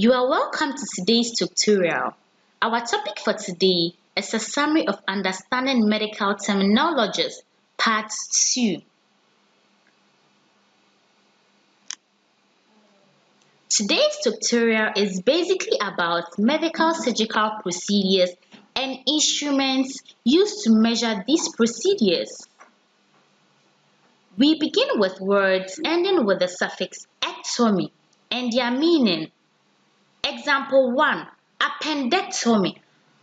You are welcome to today's tutorial. Our topic for today is a summary of Understanding Medical Terminologies, Part 2. Today's tutorial is basically about medical surgical procedures and instruments used to measure these procedures. We begin with words ending with the suffix ectomy and their meaning. Example 1. Appendectomy.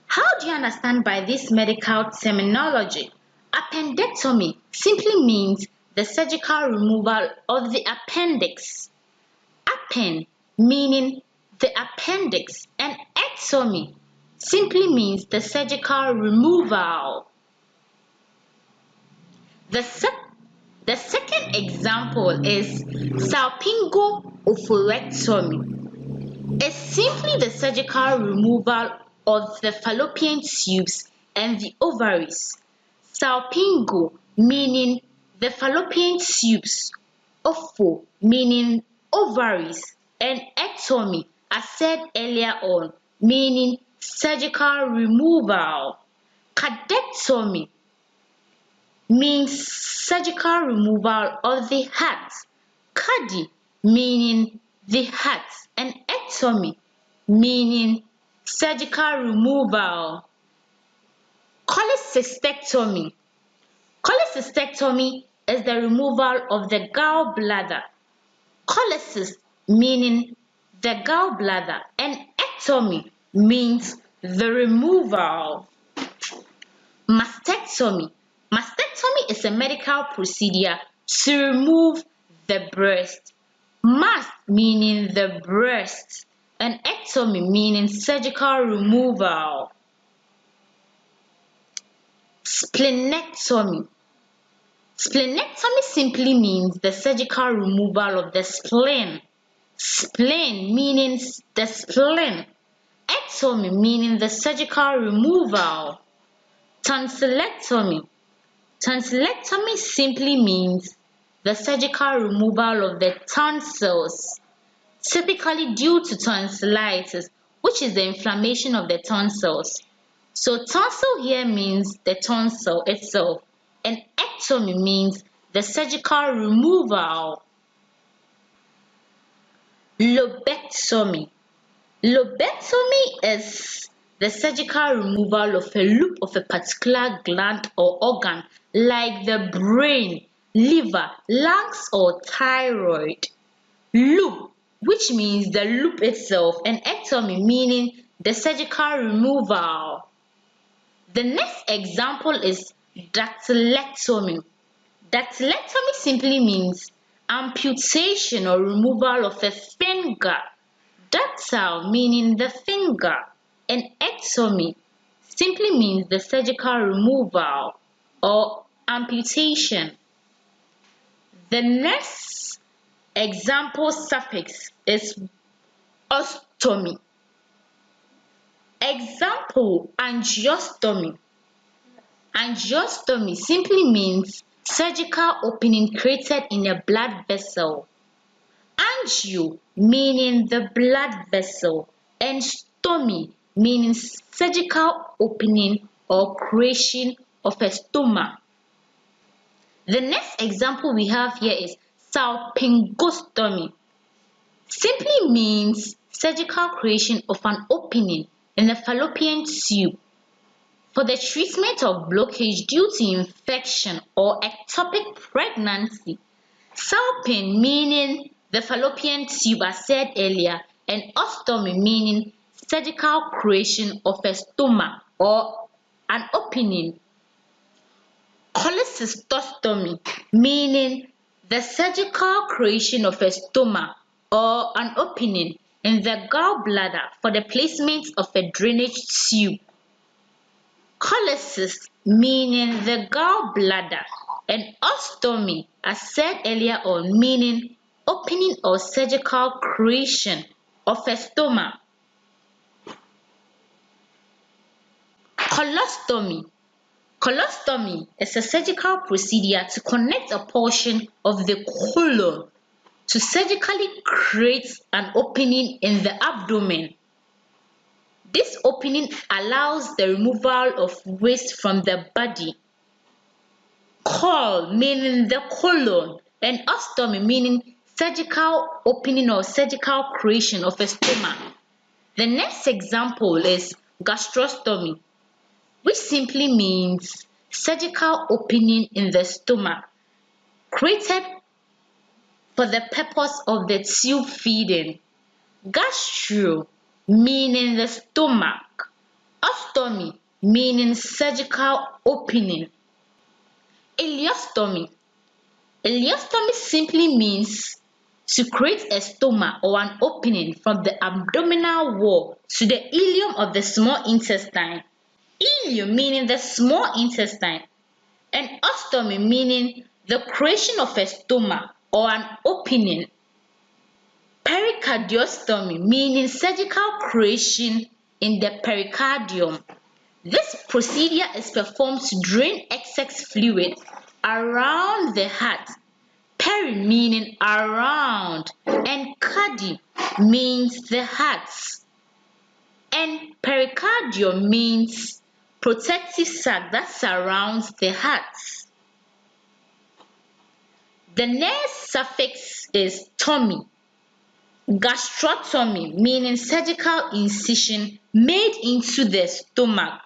How do you understand by this medical terminology? Appendectomy simply means the surgical removal of the appendix. Appen meaning the appendix, and ectomy simply means the surgical removal. The second example is Salpingo-Oophorectomy. It's simply the surgical removal of the fallopian tubes and the ovaries. Salpingo meaning the fallopian tubes, opho meaning ovaries, and ectomy, as said earlier on, meaning surgical removal. Cadectomy means surgical removal of the heart. Cadi meaning the heart, and ectomy meaning surgical removal. Cholecystectomy. Cholecystectomy is the removal of the gallbladder. Cholecyst meaning the gallbladder, and ectomy means the removal. Mastectomy. Mastectomy is a medical procedure to remove the breast. Mast meaning the breast, and ectomy meaning surgical removal. Splenectomy. Splenectomy simply means the surgical removal of the spleen. Spleen meaning the spleen. Ectomy meaning the surgical removal. Tonsillectomy. Tonsillectomy simply means the surgical removal of the tonsils, typically due to tonsillitis, which is the inflammation of the tonsils. So tonsil here means the tonsil itself, and ectomy means the surgical removal. Lobectomy. Lobectomy is the surgical removal of a lobe of a particular gland or organ, like the brain, liver, lungs, or thyroid. Lobe, which means the lobe itself, and ectomy meaning the surgical removal. The next example is dactylectomy. Dactylectomy simply means amputation or removal of a finger. Dactyl meaning the finger, and ectomy simply means the surgical removal or amputation. The next example suffix is ostomy. Example, angiostomy. Angiostomy simply means surgical opening created in a blood vessel. Angio meaning the blood vessel, and stomy meaning surgical opening or creation of a stoma. The next example we have here is Salpingostomy. Simply means surgical creation of an opening in the fallopian tube for the treatment of blockage due to infection or ectopic pregnancy. Salpin meaning the fallopian tube, as said earlier, and ostomy meaning surgical creation of a stoma or an opening. Cholecystectomy meaning the surgical creation of a stoma or an opening in the gallbladder for the placement of a drainage tube. Cholecyst meaning the gallbladder, and ostomy, as said earlier on, meaning opening or surgical creation of a stoma. Colostomy. Colostomy is a surgical procedure to connect a portion of the colon to surgically create an opening in the abdomen. This opening allows the removal of waste from the body. Col meaning the colon, and ostomy meaning surgical opening or surgical creation of a stomach. The next example is gastrostomy, which simply means surgical opening in the stomach, created for the purpose of the tube feeding. Gastro meaning the stomach. Ostomy meaning surgical opening. Ileostomy. Ileostomy simply means to create a stoma or an opening from the abdominal wall to the ileum of the small intestine. Ileum meaning the small intestine, and ostomy meaning the creation of a stoma or an opening. Pericardiostomy meaning surgical creation in the pericardium. This procedure is performed to drain excess fluid around the heart. Peri meaning around, and cardi means the heart, and pericardium means protective sac that surrounds the heart. The next suffix is TOME. Gastrotomy meaning surgical incision made into the stomach.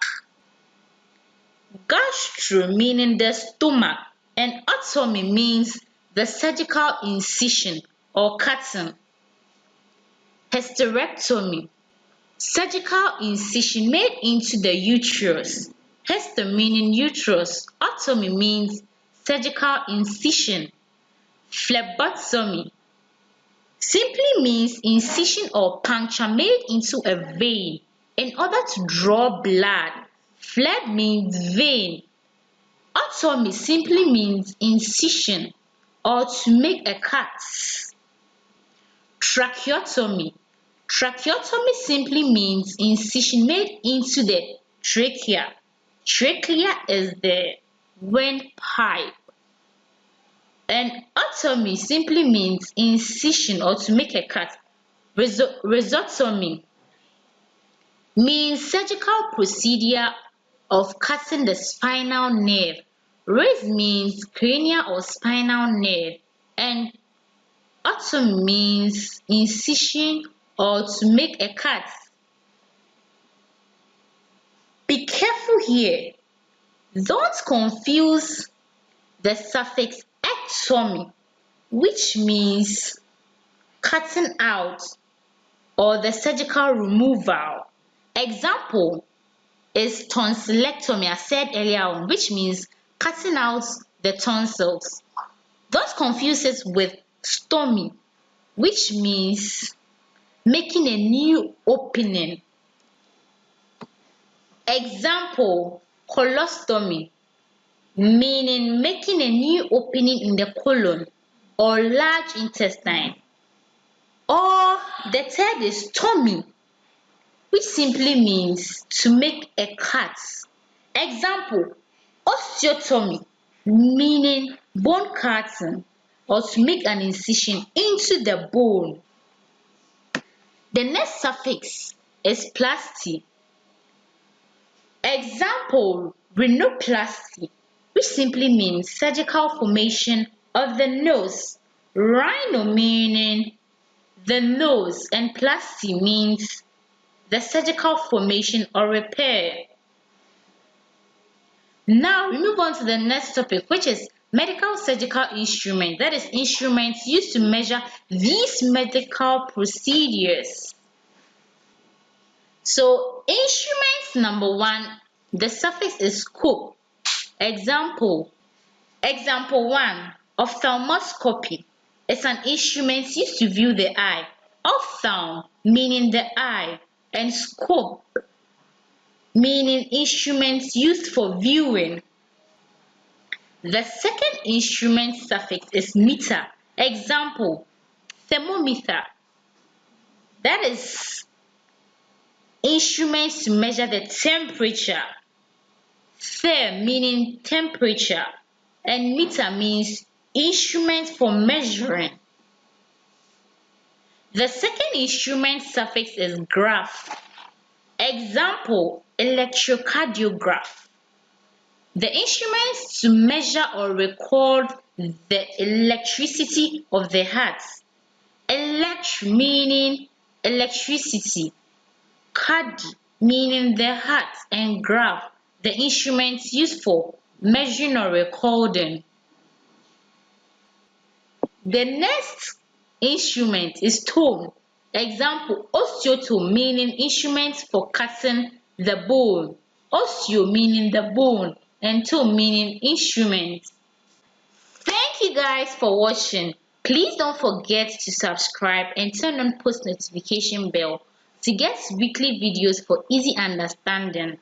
Gastro meaning the stomach, and otomy means the surgical incision or cutting. Hysterectomy, surgical incision made into the uterus. Hyster meaning uterus, otomy means surgical incision. Phlebotomy simply means incision or puncture made into a vein in order to draw blood. Phleb means vein. Otomy simply means incision or to make a cut. Tracheotomy. Tracheotomy simply means incision made into the trachea. Trachea is the windpipe. And otomy simply means incision or to make a cut. Rhizotomy means surgical procedure of cutting the spinal nerve. Rhizz means cranial or spinal nerve, and otomy means incision or to make a cut. Be careful here. Don't confuse the suffix ectomy, which means cutting out or the surgical removal. Example is tonsillectomy, as said earlier on, which means cutting out the tonsils. Don't confuse it with stomy, which means making a new opening. Example, colostomy, meaning making a new opening in the colon or large intestine. Or the third is TOME, which simply means to make a cut. Example, osteotomy, meaning bone cutting or to make an incision into the bone. The next suffix is plasty. Example, rhinoplasty, which simply means surgical formation of the nose. Rhino meaning the nose, and plasty means the surgical formation or repair. Now we move on to the next topic, which is medical surgical instrument. That is instruments used to measure these medical procedures. So instruments number 1, the suffix is scope. Example 1, ophthalmoscopy. It's an instrument used to view the eye. Ophthalm meaning the eye, and scope meaning instruments used for viewing. The second instrument suffix is meter. Example, thermometer. That is instruments to measure the temperature. Therm meaning temperature, and meter means instrument for measuring. The second instrument suffix is graph. Example, electrocardiograph. The instrument to measure or record the electricity of the heart. Elect meaning electricity, card meaning the heart, and graph the instrument used for measuring or recording. The next instrument is tome. Example, osteotome meaning instrument for cutting the bone. Osteo meaning the bone and tome meaning instrument. Thank you guys for watching. Please don't forget to subscribe and turn on post notification bell to get weekly videos for easy understanding.